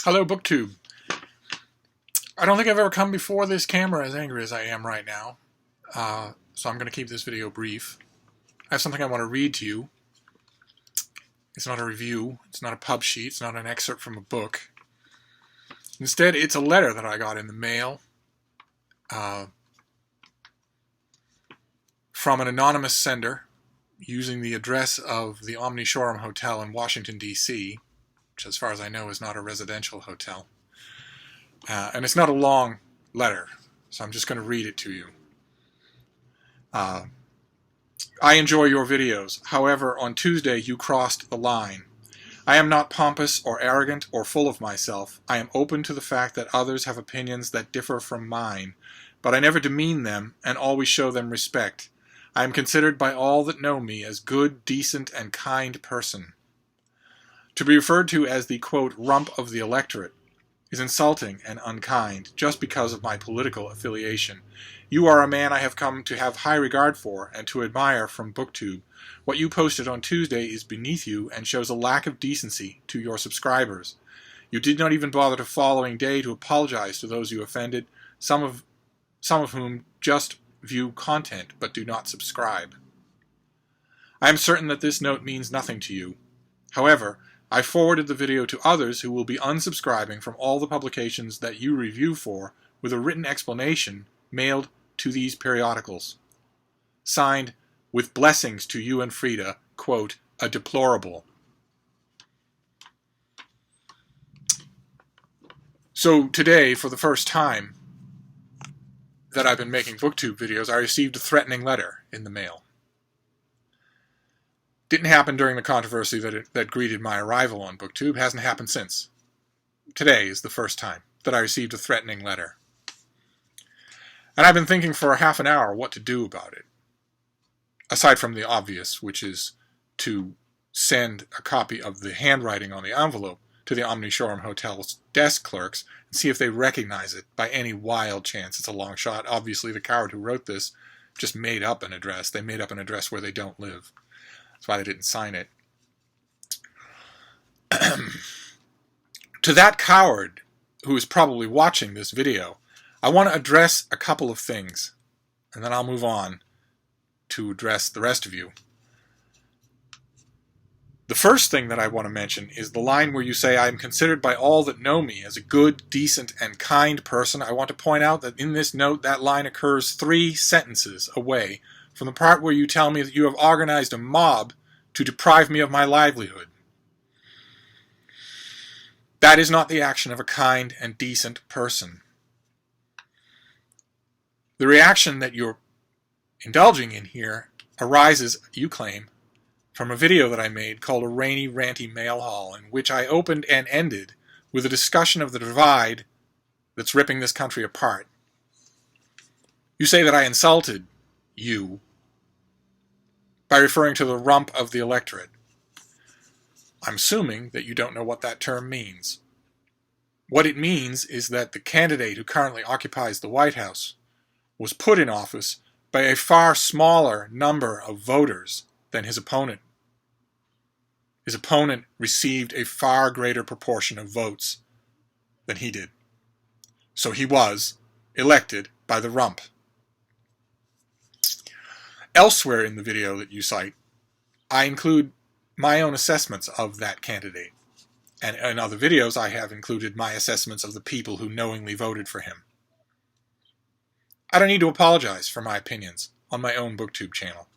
Hello, BookTube. I don't think I've ever come before this camera as angry as I am right now, so I'm going to keep this video brief. I have something I want to read to you. It's not a review, it's not a pub sheet, it's not an excerpt from a book. Instead, it's a letter that I got in the mail from an anonymous sender using the address of the Omni Shoreham Hotel in Washington, D.C., which as far as I know is not a residential hotel. And it's not a long letter, so I'm just going to read it to you. I enjoy your videos. However, on Tuesday you crossed the line. I am not pompous or arrogant or full of myself. I am open to the fact that others have opinions that differ from mine, but I never demean them and always show them respect. I am considered by all that know me as good, decent, and kind person. To be referred to as the, quote, rump of the electorate is insulting and unkind just because of my political affiliation. You are a man I have come to have high regard for and to admire from BookTube. What you posted on Tuesday is beneath you and shows a lack of decency to your subscribers. You did not even bother the following day to apologize to those you offended, some of whom just view content but do not subscribe. I am certain that this note means nothing to you. However, I forwarded the video to others who will be unsubscribing from all the publications that you review for with a written explanation mailed to these periodicals. Signed, with blessings to you and Frida, quote, a deplorable. So today, for the first time that I've been making BookTube videos, I received a threatening letter in the mail. Didn't happen during the controversy that greeted my arrival on BookTube. Hasn't happened since. Today is the first time that I received a threatening letter. And I've been thinking for a half an hour what to do about it. Aside from the obvious, which is to send a copy of the handwriting on the envelope to the Omni Shoreham Hotel's desk clerks and see if they recognize it by any wild chance. It's a long shot. Obviously, the coward who wrote this just made up an address. They made up an address where they don't live. That's why they didn't sign it. To that coward who is probably watching this video, I want to address a couple of things, and then I'll move on to address the rest of you. The first thing that I want to mention is the line where you say, I am considered by all that know me as a good, decent, and kind person. I want to point out that in this note, that line occurs 3 sentences away from the part where you tell me that you have organized a mob to deprive me of my livelihood. That is not the action of a kind and decent person. The reaction that you're indulging in here arises, you claim, from a video that I made called A Rainy, Ranty Mail Haul, in which I opened and ended with a discussion of the divide that's ripping this country apart. You say that I insulted you by referring to the rump of the electorate. I'm assuming that you don't know what that term means. What it means is that the candidate who currently occupies the White House was put in office by a far smaller number of voters than his opponent. His opponent received a far greater proportion of votes than he did. So he was elected by the rump. Elsewhere in the video that you cite, I include my own assessments of that candidate. And in other videos, I have included my assessments of the people who knowingly voted for him. I don't need to apologize for my opinions on my own BookTube channel.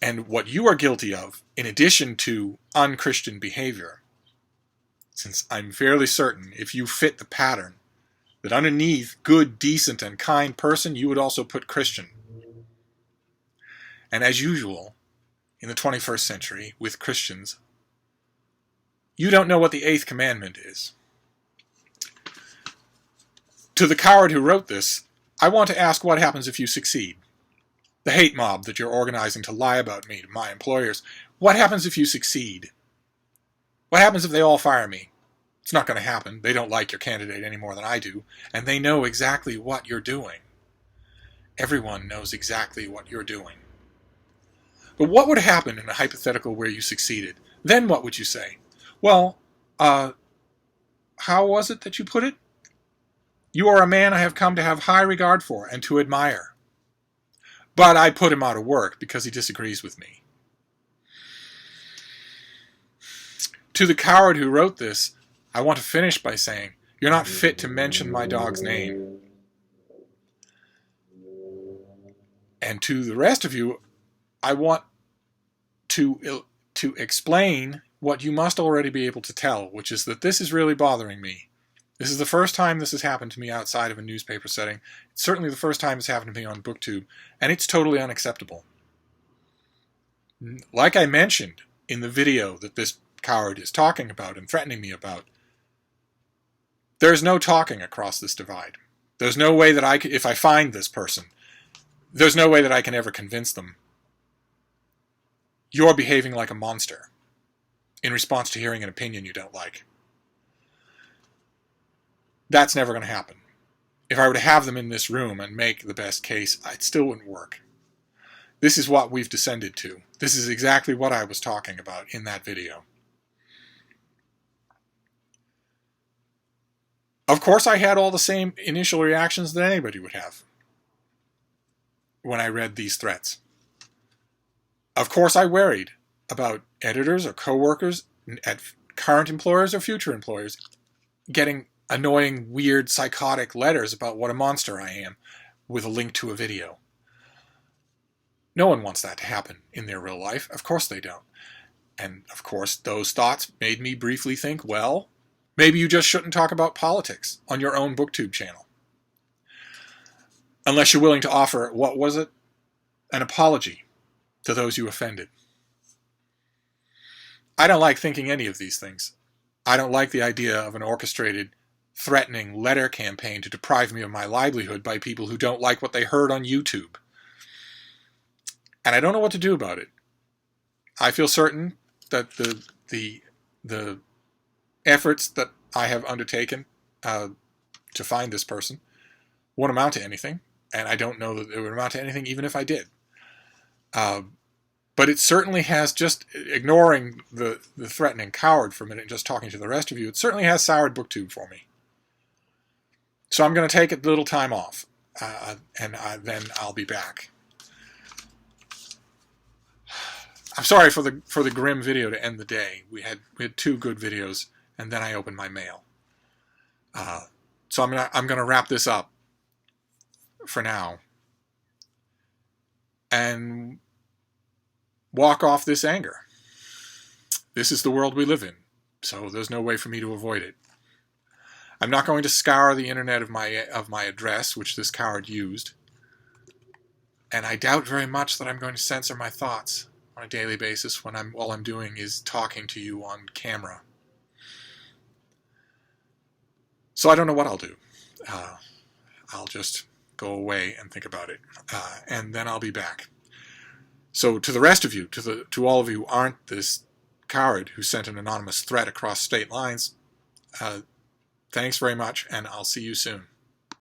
And what you are guilty of, in addition to unchristian behavior, since I'm fairly certain if you fit the pattern, that underneath good, decent, and kind person, you would also put Christian. And as usual, in the 21st century, with Christians, you don't know what the 8th commandment is. To the coward who wrote this, I want to ask what happens if you succeed. The hate mob that you're organizing to lie about me to my employers, what happens if you succeed? What happens if they all fire me? It's not going to happen. They don't like your candidate any more than I do, and they know exactly what you're doing. Everyone knows exactly what you're doing. But what would happen in a hypothetical where you succeeded? Then what would you say? Well, how was it that you put it? You are a man I have come to have high regard for and to admire. But I put him out of work because he disagrees with me. To the coward who wrote this, I want to finish by saying, you're not fit to mention my dog's name. And to the rest of you, I want to explain what you must already be able to tell, which is that this is really bothering me. This is the first time this has happened to me outside of a newspaper setting. It's certainly the first time it's happened to me on BookTube, and it's totally unacceptable. Like I mentioned in the video that this coward is talking about and threatening me about, there's no talking across this divide. There's no way that I can, if I find this person, there's no way that I can ever convince them you're behaving like a monster in response to hearing an opinion you don't like. That's never going to happen. If I were to have them in this room and make the best case, it still wouldn't work. This is what we've descended to. This is exactly what I was talking about in that video. Of course, I had all the same initial reactions that anybody would have when I read these threats. Of course, I worried about editors or co-workers at current employers or future employers getting annoying, weird, psychotic letters about what a monster I am with a link to a video. No one wants that to happen in their real life. Of course they don't. And of course, those thoughts made me briefly think, well, maybe you just shouldn't talk about politics on your own BookTube channel. Unless you're willing to offer, what was it? An apology to those you offended. I don't like thinking any of these things. I don't like the idea of an orchestrated, threatening letter campaign to deprive me of my livelihood by people who don't like what they heard on YouTube. And I don't know what to do about it. I feel certain that the efforts that I have undertaken to find this person won't amount to anything, and I don't know that it would amount to anything even if I did. But it certainly has, just ignoring the threatening coward for a minute and just talking to the rest of you, it certainly has soured BookTube for me. So I'm going to take a little time off, and then I'll be back. I'm sorry for the grim video to end the day. We had 2 good videos, and then I opened my mail. So I'm gonna wrap this up for now and walk off this anger. This is the world we live in, so there's no way for me to avoid it. I'm not going to scour the internet of my address, which this coward used, and I doubt very much that I'm going to censor my thoughts on a daily basis when all I'm doing is talking to you on camera. So I don't know what I'll do. I'll just go away and think about it, and then I'll be back. So to the rest of you, to all of you who aren't this coward who sent an anonymous threat across state lines, thanks very much, and I'll see you soon.